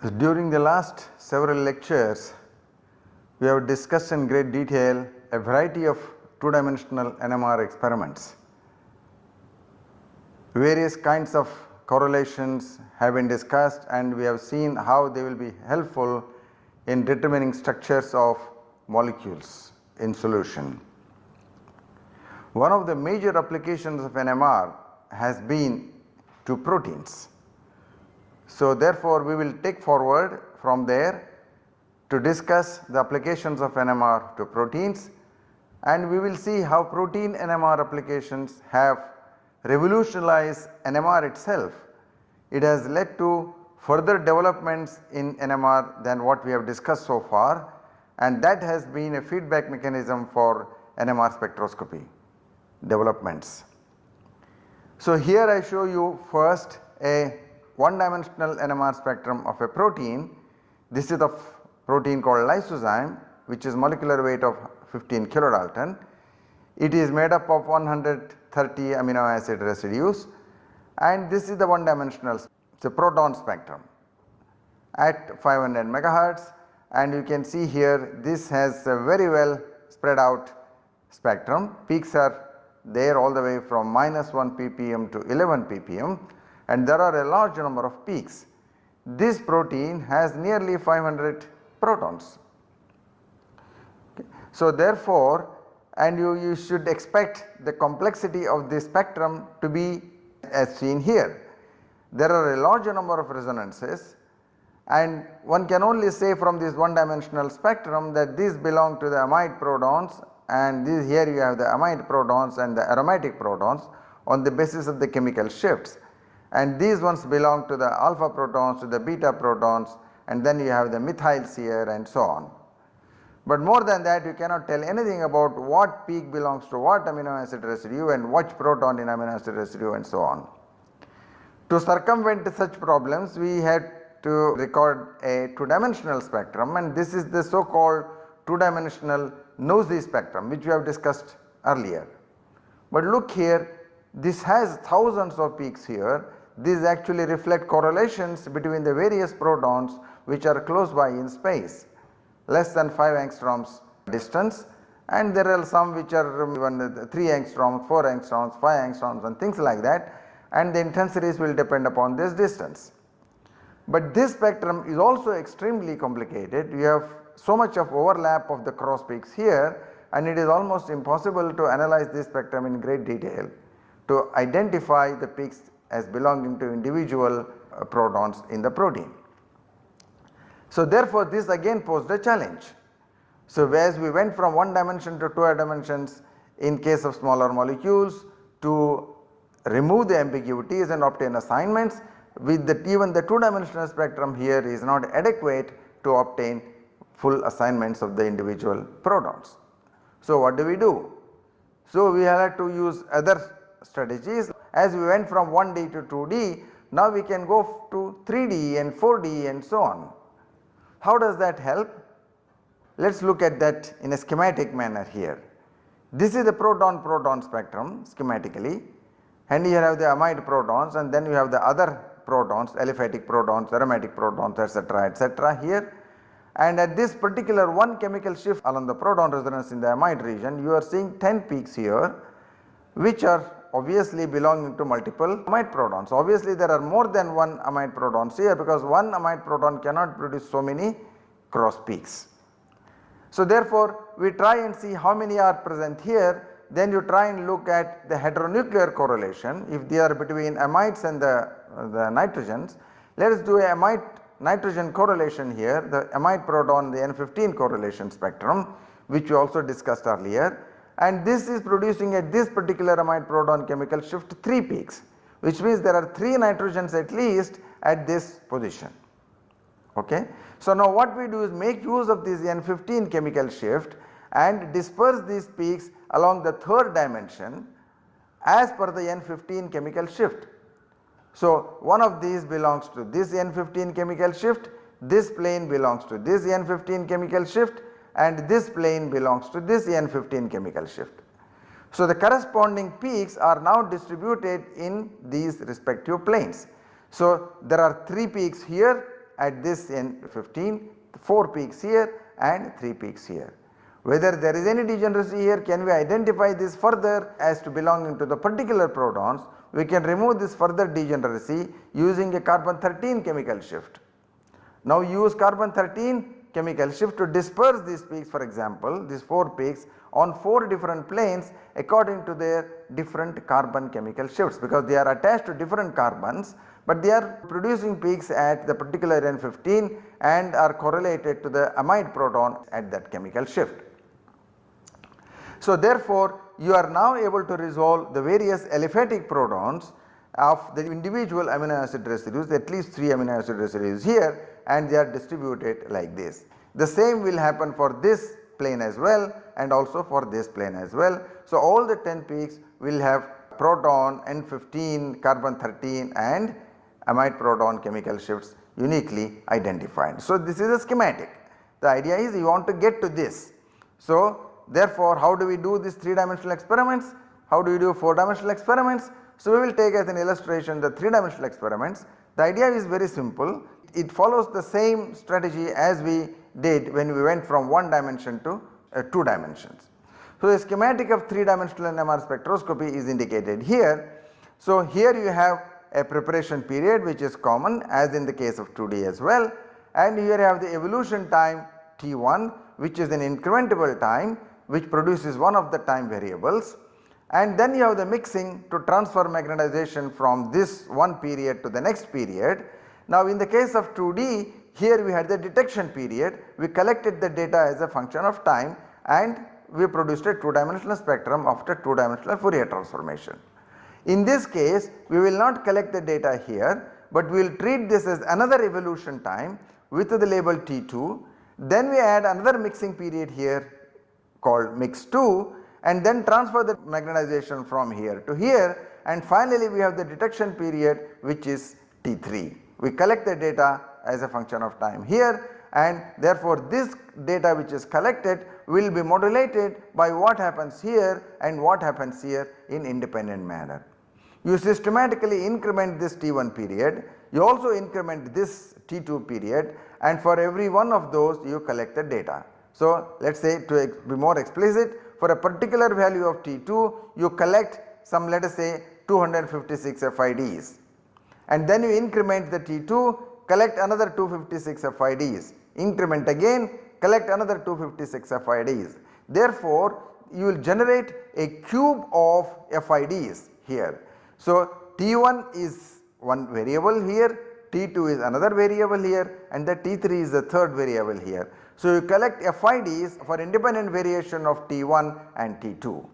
During the last several lectures, we have discussed in great detail a variety of two-dimensional NMR experiments. Various kinds of correlations have been discussed and we have seen how they will be helpful in determining structures of molecules in solution. One of the major applications of NMR has been to proteins. So therefore, we will take forward from there to discuss the applications of NMR to proteins, and we will see how protein NMR applications have revolutionized NMR itself. It has led to further developments in NMR than what we have discussed so far, and that has been a feedback mechanism for NMR spectroscopy developments. So here I show you first a one-dimensional NMR spectrum of a protein. This is of protein called lysozyme, which is molecular weight of 15 kilodalton. It is made up of 130 amino acid residues, and this is the one-dimensional proton spectrum at 500 megahertz, and you can see here this has a very well spread out spectrum. Peaks are there all the way from -1 ppm to 11 ppm, and there are a large number of peaks. This protein has nearly 500 protons. Okay. So therefore, and you should expect the complexity of this spectrum to be as seen here. There are a large number of resonances, and one can only say from this one-dimensional spectrum that these belong to the amide protons, and this here you have the amide protons and the aromatic protons on the basis of the chemical shifts, and these ones belong to the alpha protons, to the beta protons, and then you have the methyls here and so on. But more than that, you cannot tell anything about what peak belongs to what amino acid residue and which proton in amino acid residue and so on. To circumvent such problems, we had to record a two-dimensional spectrum, and this is the so called two-dimensional nosy spectrum, which we have discussed earlier. But look here, this has thousands of peaks here. These actually reflect correlations between the various protons which are close by in space, less than 5 angstroms distance, and there are some which are even 3 angstroms, 4 angstroms, 5 angstroms and things like that, and the intensities will depend upon this distance. But this spectrum is also extremely complicated. You have so much of overlap of the cross peaks here, and it is almost impossible to analyze this spectrum in great detail to identify the peaks as belonging to individual protons in the protein. So therefore, this again posed a challenge. So as we went from one dimension to two dimensions in case of smaller molecules to remove the ambiguities and obtain assignments, with even the two-dimensional spectrum here is not adequate to obtain full assignments of the individual protons. So what do? So we had to use other strategies. As we went from 1D to 2D, now we can go to 3D and 4D and so on. How does that help? Let us look at that in a schematic manner here. This is the proton-proton spectrum schematically, and here you have the amide protons, and then you have the other protons, aliphatic protons, aromatic protons, etc. here. And at this particular one chemical shift along the proton resonance in the amide region, you are seeing 10 peaks here, which are obviously belonging to multiple amide protons. Obviously there are more than one amide protons here, because one amide proton cannot produce so many cross peaks. So therefore we try and see how many are present here, then you try and look at the heteronuclear correlation if they are between amides and the nitrogens. Let us do a amide nitrogen correlation here, the amide proton, the N15 correlation spectrum, which we also discussed earlier, and this is producing at this particular amide proton chemical shift 3 peaks, which means there are 3 nitrogens at least at this position. Okay. So now what we do is make use of this N15 chemical shift and disperse these peaks along the third dimension as per the N15 chemical shift. So one of these belongs to this N15 chemical shift, this plane belongs to this N15 chemical shift, and this plane belongs to this N15 chemical shift. So the corresponding peaks are now distributed in these respective planes. So there are 3 peaks here at this N15, 4 peaks here and 3 peaks here. Whether there is any degeneracy here, can we identify this further as to belonging to the particular protons? We can remove this further degeneracy using a carbon 13 chemical shift. Now use carbon 13 chemical shift to disperse these peaks, for example these 4 peaks on 4 different planes according to their different carbon chemical shifts, because they are attached to different carbons, but they are producing peaks at the particular N15 and are correlated to the amide proton at that chemical shift. So therefore you are now able to resolve the various aliphatic protons of the individual amino acid residues, at least 3 amino acid residues here, and they are distributed like this. The same will happen for this plane as well and also for this plane as well. So all the 10 peaks will have proton N15, carbon 13 and amide proton chemical shifts uniquely identified. So this is a schematic. The idea is you want to get to this. So therefore how do we do these 3-dimensional experiments? How do we do 4-dimensional experiments? So we will take as an illustration the 3-dimensional experiments. The idea is very simple. It follows the same strategy as we did when we went from 1 dimension to 2 dimensions. So the schematic of 3-dimensional NMR spectroscopy is indicated here. So here you have a preparation period which is common as in the case of 2D as well, and here you have the evolution time T1, which is an incrementable time which produces one of the time variables, and then you have the mixing to transfer magnetization from this one period to the next period. Now in the case of 2D, here we had the detection period, we collected the data as a function of time and we produced a 2-dimensional spectrum after 2-dimensional Fourier transformation. In this case we will not collect the data here, but we will treat this as another evolution time with the label T2, then we add another mixing period here called mix 2 and then transfer the magnetization from here to here, and finally we have the detection period which is T3. We collect the data as a function of time here, and therefore this data which is collected will be modulated by what happens here and what happens here in independent manner. You systematically increment this T1 period, you also increment this T2 period, and for every one of those you collect the data. So let us say, to be more explicit, for a particular value of T2 you collect some, let us say 256 FIDs, and then you increment the T2, collect another 256 FIDs, increment again, collect another 256 FIDs. Therefore you will generate a cube of FIDs here. So T1 is one variable here, T2 is another variable here, and the T3 is the third variable here. So you collect FIDs for independent variation of T1 and T2.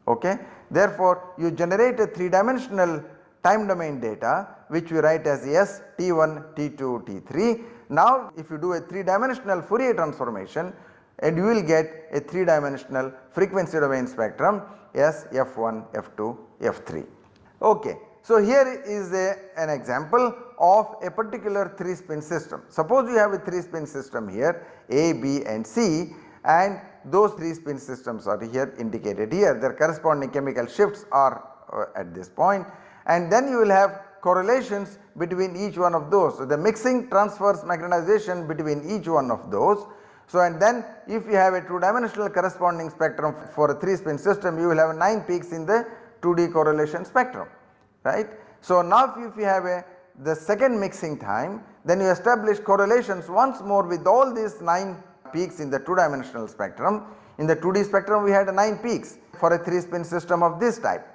Okay. Therefore you generate a 3-dimensional time domain data which we write as S, T1, T2, T3. Now if you do a 3-dimensional Fourier transformation, and you will get a 3-dimensional frequency domain spectrum S, F1, F2, F3. Okay. So here is an example of a particular 3-spin system. Suppose you have a 3-spin system here A, B and C, and those 3-spin systems are here indicated here. Their corresponding chemical shifts are at this point, and then you will have correlations between each one of those. So the mixing transfers magnetization between each one of those. So and then if you have a 2-dimensional corresponding spectrum for a 3-spin system, you will have 9 peaks in the 2D correlation spectrum, right. So now if you have the second mixing time, then you establish correlations once more with all these 9 peaks in the 2-dimensional spectrum. In the 2D spectrum we had 9 peaks for a 3-spin system of this type.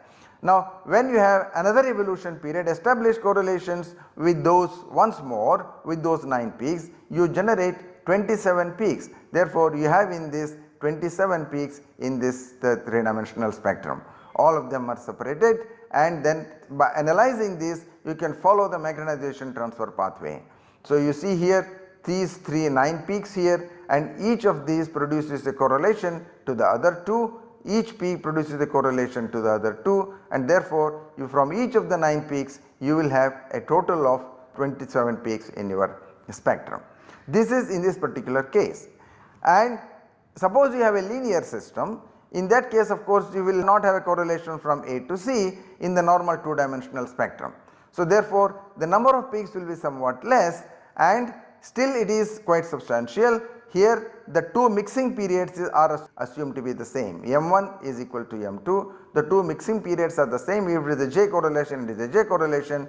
Now when you have another evolution period, establish correlations with those once more with those 9 peaks, you generate 27 peaks. Therefore you have in this 27 peaks in this the 3-dimensional spectrum. All of them are separated, and then by analyzing this you can follow the magnetization transfer pathway. So you see here these 9 peaks here, and each of these produces a correlation to the other 2, each peak produces a correlation to the other 2, and therefore you from each of the 9 peaks you will have a total of 27 peaks in your spectrum. This is in this particular case. And suppose you have a linear system, in that case of course you will not have a correlation from A to C in the normal 2-dimensional spectrum. So therefore the number of peaks will be somewhat less, and still it is quite substantial. Here the two mixing periods are assumed to be the same, M1 is equal to M2, the two mixing periods are the same. If it is a J correlation, it is a J correlation,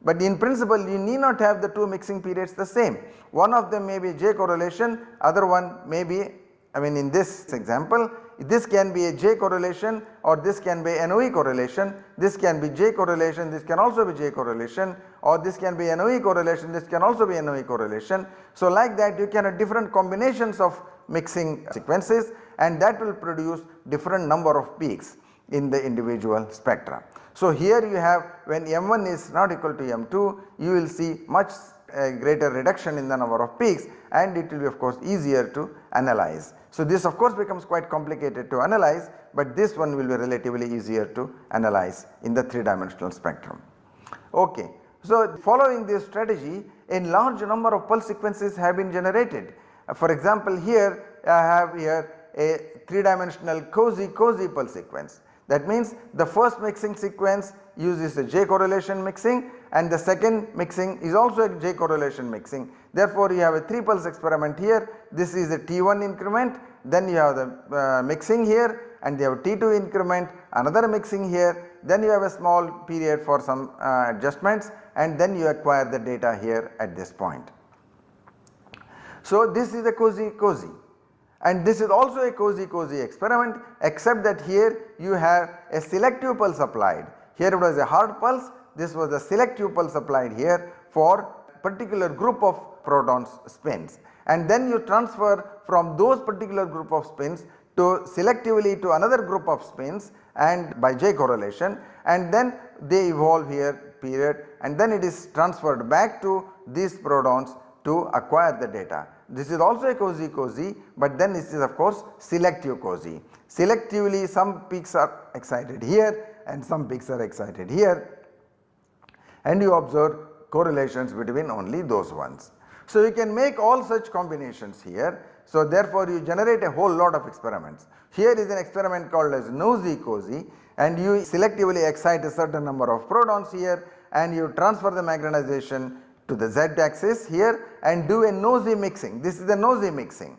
but in principle you need not have the two mixing periods the same. One of them may be J correlation, other one may be, in this example this can be a J correlation or this can be NOE correlation, this can be J correlation, this can also be J correlation, or this can be NOE correlation, this can also be NOE correlation. So like that you can have different combinations of mixing sequences, and that will produce different number of peaks in the individual spectra. So here you have, when M1 is not equal to M2, you will see much greater reduction in the number of peaks, and it will be of course easier to analyze. So this of course becomes quite complicated to analyze, but this one will be relatively easier to analyze in the 3-dimensional spectrum. Okay. So following this strategy, a large number of pulse sequences have been generated. For example, here I have here a 3-dimensional cozy pulse sequence. That means the first mixing sequence uses a J correlation mixing, and the second mixing is also a J correlation mixing. Therefore, you have a 3 pulse experiment here. This is a T1 increment, then you have the mixing here, and you have a T2 increment, another mixing here, then you have a small period for some adjustments, and then you acquire the data here at this point. So this is a cozy, and this is also a cozy experiment, except that here you have a selective pulse applied. Here it was a hard pulse, this was a selective pulse applied here for particular group of protons spins, and then you transfer from those particular group of spins to selectively to another group of spins and by J correlation, and then they evolve here period, and then it is transferred back to these protons to acquire the data. This is also a cozy, but then this is of course selective cozy. Selectively some peaks are excited here and some peaks are excited here, and you observe correlations between only those ones. So you can make all such combinations here. So therefore you generate a whole lot of experiments. Here is an experiment called as nosy cozy, and you selectively excite a certain number of protons here, and you transfer the magnetization to the Z axis here and do a nosy mixing. This is the nosy mixing.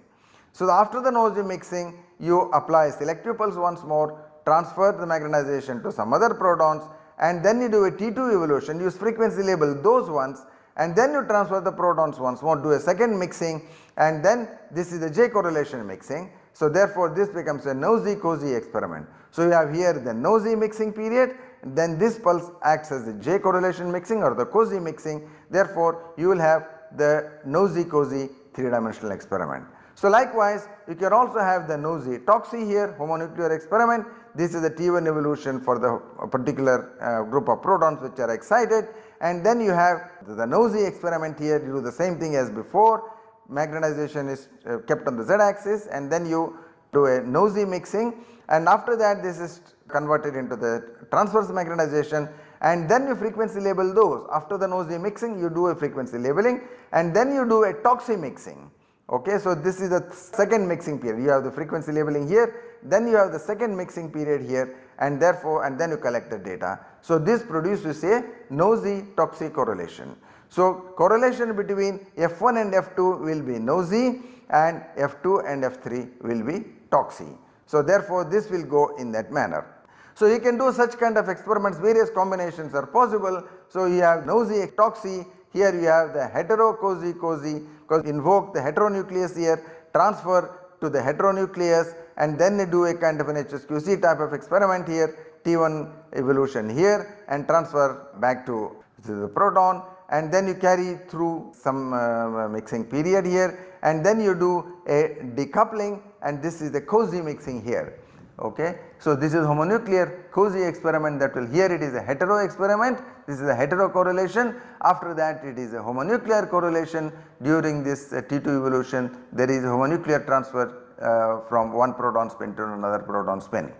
So after the nosy mixing, you apply selective pulse once more, transfer the magnetization to some other protons, and then you do a T2 evolution, use frequency label those ones, and then you transfer the protons once more, do a second mixing, and then this is the J correlation mixing. So therefore this becomes a nosy cozy experiment. So you have here the nosy mixing period, then this pulse acts as the J correlation mixing or the cozy mixing. Therefore you will have the nosy cozy 3-dimensional experiment. So likewise you can also have the nosy toxy here, homonuclear experiment. This is the T1 evolution for the particular group of protons which are excited, and then you have the nosy experiment here. You do the same thing as before, magnetization is kept on the Z axis, and then you do a nosy mixing, and after that this is converted into the transverse magnetization, and then you frequency label those. After the nosy mixing you do a frequency labeling, and then you do a toxy mixing. Okay, so this is the second mixing period. You have the frequency labeling here, then you have the second mixing period here, and therefore and then you collect the data. So this produces a nosy toxy correlation. So correlation between F1 and F2 will be nosy, and F2 and F3 will be toxy. So therefore this will go in that manner. So you can do such kind of experiments, various combinations are possible. So you have nosy toxy, here you have the hetero cozy, because invoke the heteronucleus here, transfer to the heteronucleus, and then you do a kind of an HSQC type of experiment here, T1 evolution here, and transfer back to the proton, and then you carry through some mixing period here, and then you do a decoupling, and this is the cozy mixing here. Okay. So this is homonuclear cozy experiment, that will, here it is a hetero experiment, this is a hetero correlation. After that it is a homonuclear correlation. During this T2 evolution there is a homonuclear transfer from one proton spin to another proton spin,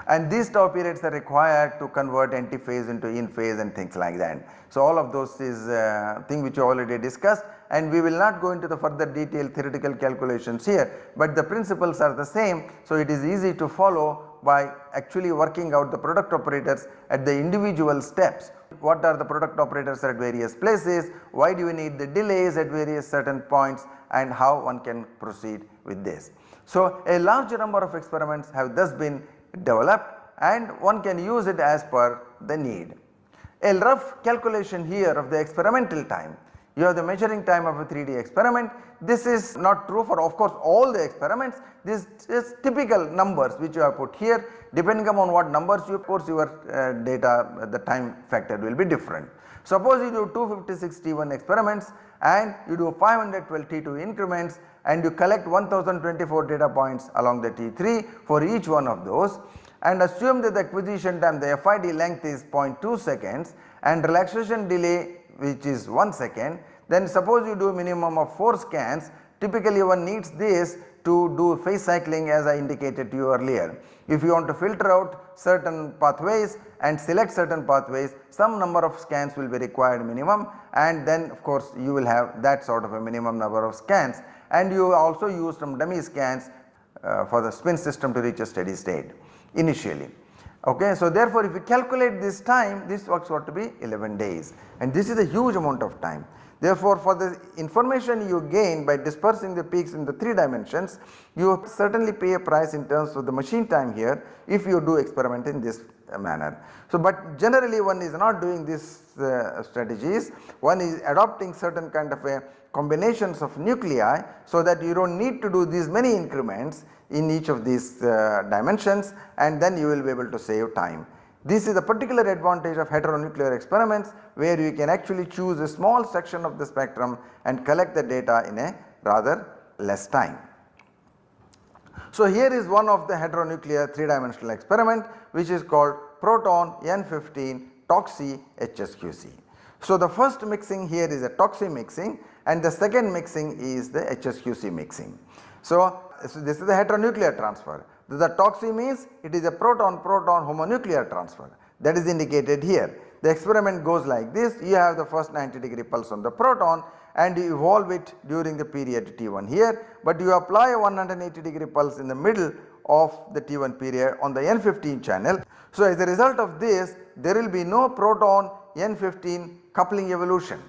and these tau periods are required to convert antiphase into in phase and things like that. So all of those is thing which you already discussed, and we will not go into the further detailed theoretical calculations here, but the principles are the same. So it is easy to follow by actually working out the product operators at the individual steps. What are the product operators at various places, why do you need the delays at various certain points, and how one can proceed with this. So, a large number of experiments have thus been developed and one can use it as per the need. A rough calculation here of the experimental time. You have the measuring time of a 3D experiment. This is not true for of course all the experiments. This is typical numbers which you have put here. Depending upon what numbers you put, your data, the time factor will be different. Suppose you do 256 T1 experiments and you do 512 T2 increments and you collect 1024 data points along the T3 for each one of those, and assume that the acquisition time, the FID length is 0.2 seconds and relaxation delay which is 1 second, then suppose you do minimum of 4 scans. Typically one needs this to do phase cycling as I indicated to you earlier. If you want to filter out certain pathways and select certain pathways, some number of scans will be required minimum, and then of course you will have that sort of a minimum number of scans, and you also use some dummy scans for the spin system to reach a steady state initially. Okay, so therefore if you calculate this time, this works out to be 11 days, and this is a huge amount of time. Therefore, for the information you gain by dispersing the peaks in the 3 dimensions, you certainly pay a price in terms of the machine time here if you do experiment in this manner. So, but generally one is not doing these strategies, one is adopting certain kind of a combinations of nuclei, so that you do not need to do these many increments in each of these dimensions, and then you will be able to save time. This is a particular advantage of heteronuclear experiments, where you can actually choose a small section of the spectrum and collect the data in a rather less time. So, here is one of the heteronuclear 3-dimensional experiment which is called proton N15 toxi HSQC. So, the first mixing here is a toxi mixing and the second mixing is the HSQC mixing. So, this is the heteronuclear transfer. The toxi means it is a proton-proton homonuclear transfer, that is indicated here. The experiment goes like this: you have the first 90-degree pulse on the proton and you evolve it during the period T1 here, but you apply a 180-degree pulse in the middle of the T1 period on the N15 channel. So, as a result of this, there will be no proton N15 coupling evolution.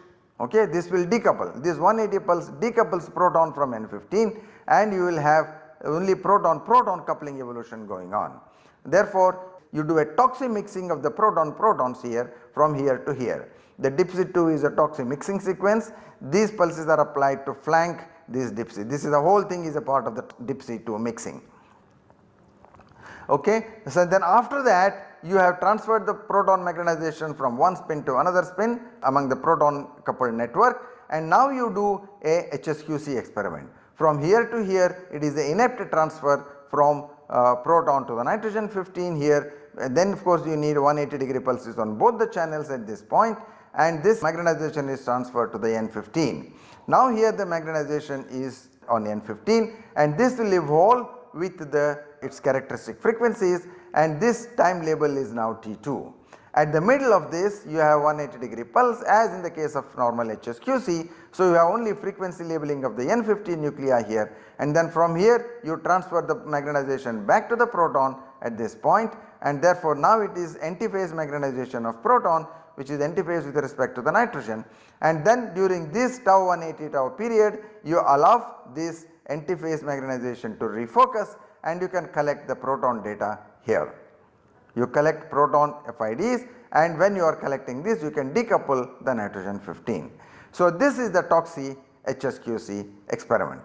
Okay, this will decouple, this 180 pulse decouples proton from N15 and you will have only proton-proton coupling evolution going on. Therefore, you do a toxi mixing of the proton-protons here from here to here. The DIPSI2 is a toxi mixing sequence. These pulses are applied to flank this DIPSI. This is the whole thing is a part of the DIPSI2 mixing. Okay. So, then after that you have transferred the proton magnetization from one spin to another spin among the proton coupled network, and now you do a HSQC experiment. From here to here it is the inept transfer from proton to the nitrogen 15 here, and then of course you need 180-degree pulses on both the channels at this point, and this magnetization is transferred to the N15. Now here the magnetization is on N15 and this will evolve with its characteristic frequencies, and this time label is now T2. At the middle of this you have 180-degree pulse as in the case of normal HSQC. So, you have only frequency labeling of the N15 nuclei here, and then from here you transfer the magnetization back to the proton at this point, and therefore now it is antiphase magnetization of proton, which is antiphase with respect to the nitrogen, and then during this tau 180 tau period you allow this antiphase magnetization to refocus and you can collect the proton data here. You collect proton FIDs, and when you are collecting this you can decouple the nitrogen 15. So, this is the toxi HSQC experiment.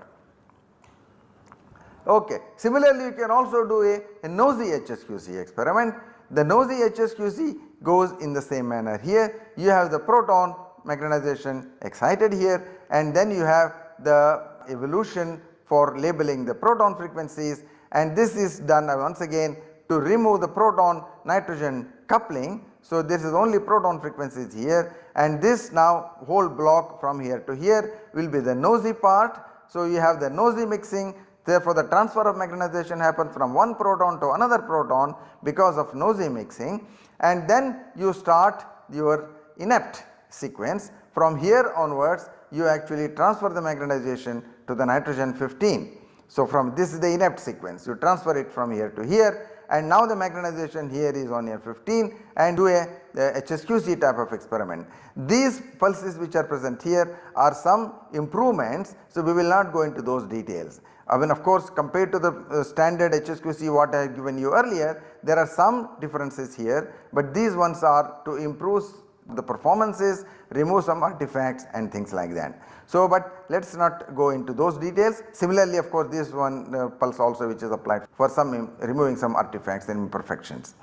Okay. Similarly, you can also do a nosy HSQC experiment. The nosy HSQC goes in the same manner here. You have the proton magnetization excited here, and then you have the evolution for labeling the proton frequencies, and this is done once again to remove the proton nitrogen coupling. So, this is only proton frequencies here, and this now whole block from here to here will be the nosy part. So, you have the nosy mixing, therefore, the transfer of magnetization happens from one proton to another proton because of nosy mixing, and then you start your inept sequence. From here onwards you actually transfer the magnetization to the nitrogen 15. So, from this is the inept sequence, you transfer it from here to here, and now the magnetization here is on N15 and do a HSQC type of experiment. These pulses which are present here are some improvements, so we will not go into those details. I mean, of course, compared to the standard HSQC what I have given you earlier, there are some differences here, but these ones are to improve the performances, remove some artifacts and things like that. So, but let us not go into those details. Similarly, of course, this one pulse also which is applied for some removing some artifacts and imperfections.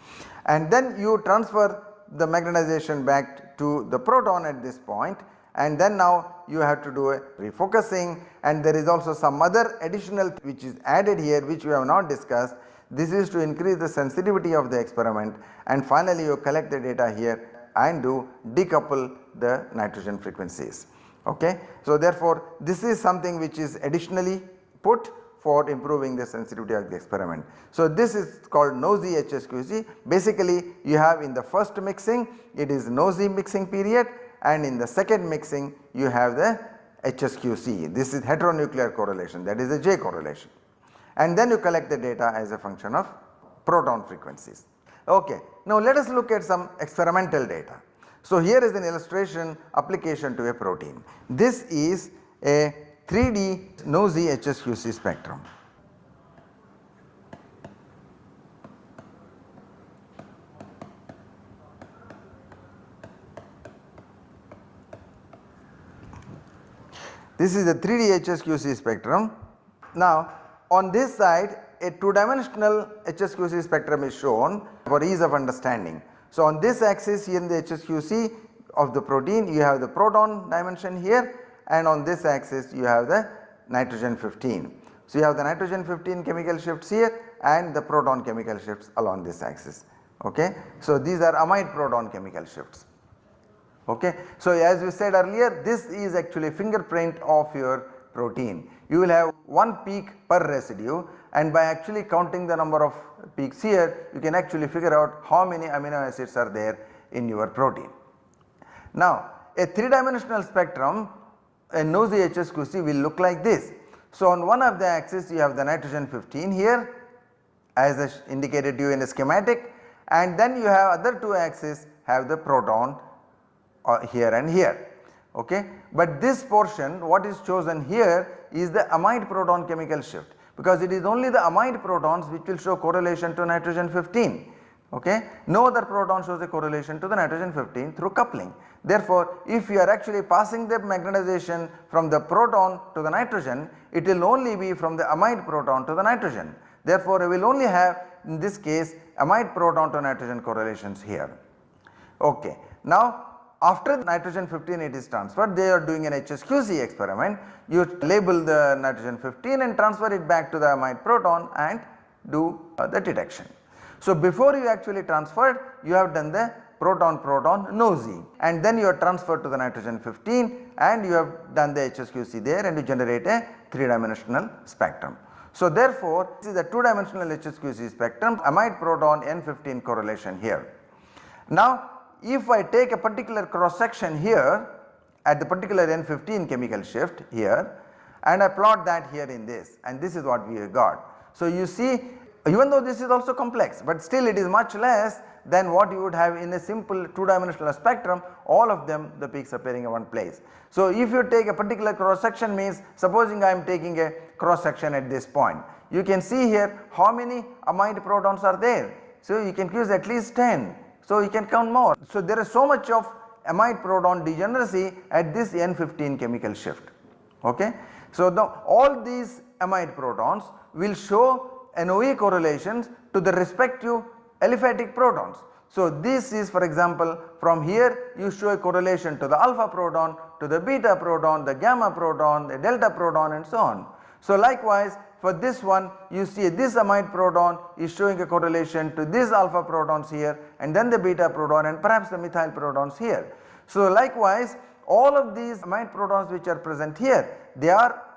And then you transfer the magnetization back to the proton at this point, and then now you have to do a refocusing, and there is also some other additional which is added here which we have not discussed. This is to increase the sensitivity of the experiment, and finally you collect the data here and do decouple the nitrogen frequencies. Okay. So, therefore, this is something which is additionally put for improving the sensitivity of the experiment. So, this is called nosy HSQC. Basically, you have in the first mixing it is nosy mixing period, and in the second mixing you have the HSQC. This is heteronuclear correlation, that is a J correlation, and then you collect the data as a function of proton frequencies. Okay. Now, let us look at some experimental data. So, here is an illustration application to a protein. This is a 3D nosy HSQC spectrum. This is a 3D HSQC spectrum. Now, on this side a 2-dimensional HSQC spectrum is shown for ease of understanding. So, on this axis here in the HSQC of the protein you have the proton dimension here, and on this axis you have the nitrogen 15. So, you have the nitrogen 15 chemical shifts here and the proton chemical shifts along this axis. Okay. So, these are amide proton chemical shifts. Okay. So, as we said earlier, this is actually fingerprint of your protein. You will have one peak per residue, and by actually counting the number of peaks here you can actually figure out how many amino acids are there in your protein. Now, a 3-dimensional spectrum, a nosy HSQC will look like this. So, on one of the axis you have the nitrogen 15 here as indicated to you in a schematic, and then you have other two axes have the proton here and here. Okay. But this portion what is chosen here is the amide proton chemical shift, because it is only the amide protons which will show correlation to nitrogen 15. Okay. No other proton shows a correlation to the nitrogen 15 through coupling. Therefore, if you are actually passing the magnetization from the proton to the nitrogen, it will only be from the amide proton to the nitrogen. Therefore, we will only have in this case amide proton to nitrogen correlations here. Okay. Now, after nitrogen 15 it is transferred, they are doing an HSQC experiment. You label the nitrogen 15 and transfer it back to the amide proton and do the detection. So, before you actually transferred, you have done the proton nosy, and then you are transferred to the nitrogen 15 and you have done the HSQC there and you generate a 3-dimensional spectrum. So, therefore, this is a 2-dimensional HSQC spectrum, amide proton N15 correlation here. Now, if I take a particular cross section here at the particular N15 chemical shift here and I plot that here in this, and this is what we have got. So, you see, even though this is also complex, but still it is much less than what you would have in a simple 2-dimensional spectrum, all of them the peaks appearing in one place. So, if you take a particular cross section, means supposing I am taking a cross section at this point, you can see here how many amide protons are there. So, you can use at least 10. So, you can count more. So, there is so much of amide proton degeneracy at this N15 chemical shift. Okay. So, all these amide protons will show NOE correlations to the respective aliphatic protons. So, this is for example from here you show a correlation to the alpha proton, to the beta proton, the gamma proton, the delta proton and so on. So, likewise for this one you see this amide proton is showing a correlation to these alpha protons here and then the beta proton and perhaps the methyl protons here. So, likewise all of these amide protons which are present here, they are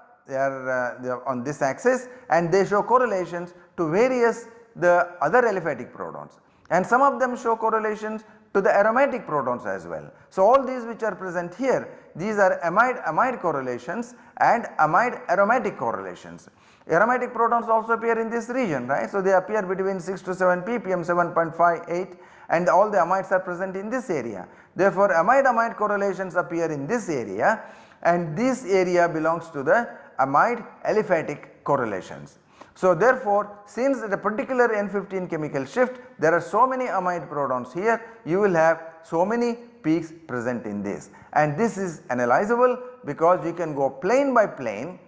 on this axis and they show correlations to various the other aliphatic protons, and some of them show correlations to the aromatic protons as well. So all these which are present here, these are amide correlations and amide aromatic correlations. Aromatic protons also appear in this region, right. So they appear between 6 to 7 ppm, 7.58, and all the amides are present in this area. Therefore amide correlations appear in this area, and this area belongs to the amide aliphatic correlations. So therefore, since the particular N15 chemical shift, there are so many amide protons here, you will have so many peaks present in this, and this is analyzable because you can go plane by plane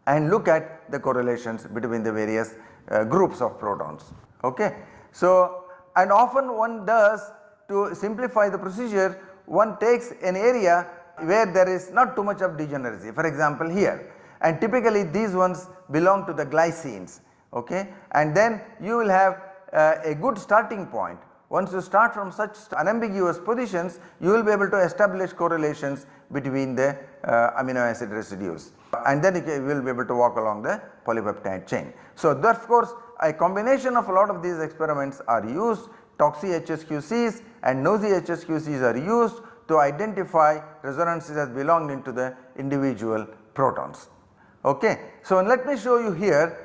and look at the correlations between the various groups of protons. Okay. So, and often one does, to simplify the procedure, one takes an area where there is not too much of degeneracy, for example here, and typically these ones belong to the glycines, okay, and then you will have a good starting point. Once you start from such unambiguous positions, you will be able to establish correlations between the amino acid residues, and then you will be able to walk along the polypeptide chain. So that of course a combination of a lot of these experiments are used. Toxi-HSQCs and Nosy-HSQCs are used to identify resonances as belonging to the individual protons. Okay. So let me show you here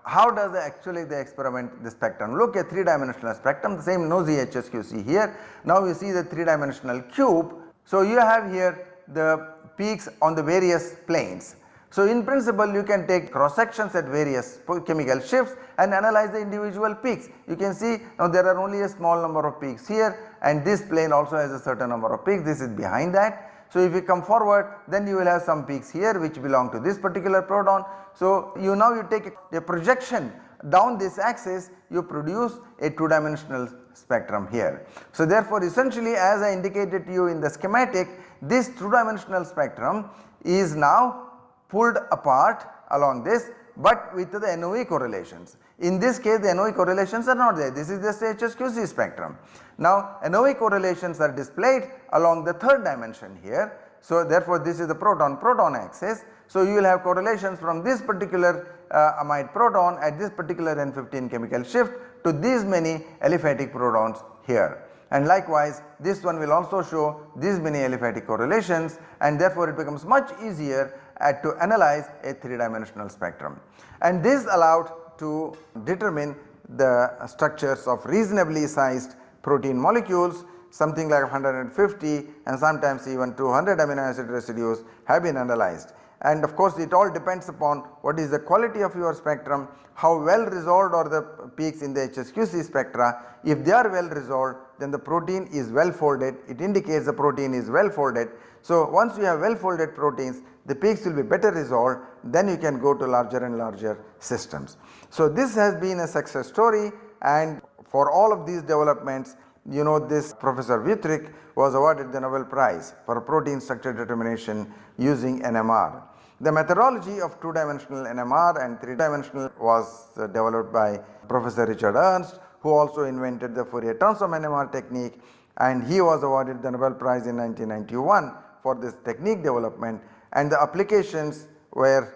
how does actually the experiment, the spectrum look, a 3-dimensional spectrum, the same Nosy-HSQC here. Now you see the 3-dimensional cube. So you have here the peaks on the various planes. So in principle you can take cross sections at various chemical shifts and analyze the individual peaks. You can see now there are only a small number of peaks here, and this plane also has a certain number of peaks, this is behind that. So if you come forward, then you will have some peaks here which belong to this particular proton. So now you take a projection down this axis, you produce a 2-dimensional spectrum here. So therefore essentially, as I indicated to you in the schematic, this 2-dimensional spectrum is now pulled apart along this, but with the NOE correlations. In this case the NOE correlations are not there, this is just a HSQC spectrum. Now NOE correlations are displayed along the 3rd dimension here. So therefore this is the proton axis. So you will have correlations from this particular amide proton at this particular N15 chemical shift to these many aliphatic protons here, and likewise this one will also show these many aliphatic correlations, and therefore it becomes much easier to analyze a 3-dimensional spectrum. And this allowed to determine the structures of reasonably sized protein molecules, something like 150 and sometimes even 200 amino acid residues have been analyzed. And of course it all depends upon what is the quality of your spectrum, how well resolved are the peaks in the HSQC spectra. If they are well resolved, then the protein is well folded, it indicates the protein is well folded. So once you have well folded proteins, the peaks will be better resolved, then you can go to larger and larger systems. So this has been a success story, and for all of these developments, you know, this Professor Wittrich was awarded the Nobel Prize for protein structure determination using NMR. The methodology of 2-dimensional NMR and 3-dimensional was developed by Professor Richard Ernst, who also invented the Fourier transform NMR technique, and he was awarded the Nobel Prize in 1991 for this technique development, and the applications were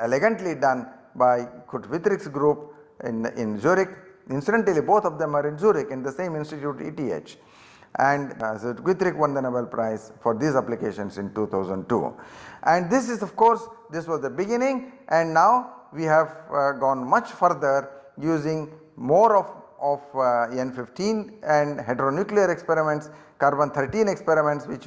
elegantly done by Kurt Wittrich's group in Zurich. Incidentally, both of them are in Zurich in the same institute, ETH, and so Wittrich won the Nobel Prize for these applications in 2002. And this is, of course, this was the beginning, and now we have gone much further using more of N15 and heteronuclear experiments, carbon 13 experiments which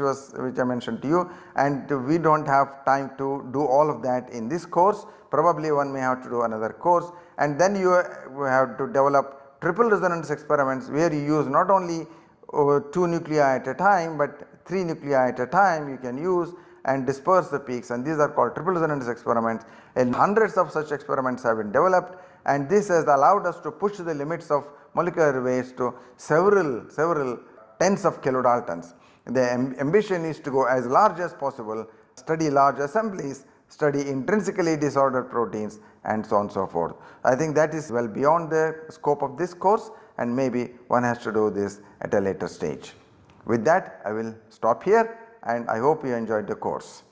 I mentioned to you, and we do not have time to do all of that in this course. Probably one may have to do another course, and then you have to develop triple resonance experiments where you use not only 2 nuclei at a time, but 3 nuclei at a time you can use and disperse the peaks, and these are called triple resonance experiments, and hundreds of such experiments have been developed, and this has allowed us to push the limits of molecular weights to several tens of kilodaltons. The ambition is to go as large as possible, study large assemblies, study intrinsically disordered proteins, and so on and so forth. I think that is well beyond the scope of this course, and maybe one has to do this at a later stage. With that, I will stop here, and I hope you enjoyed the course.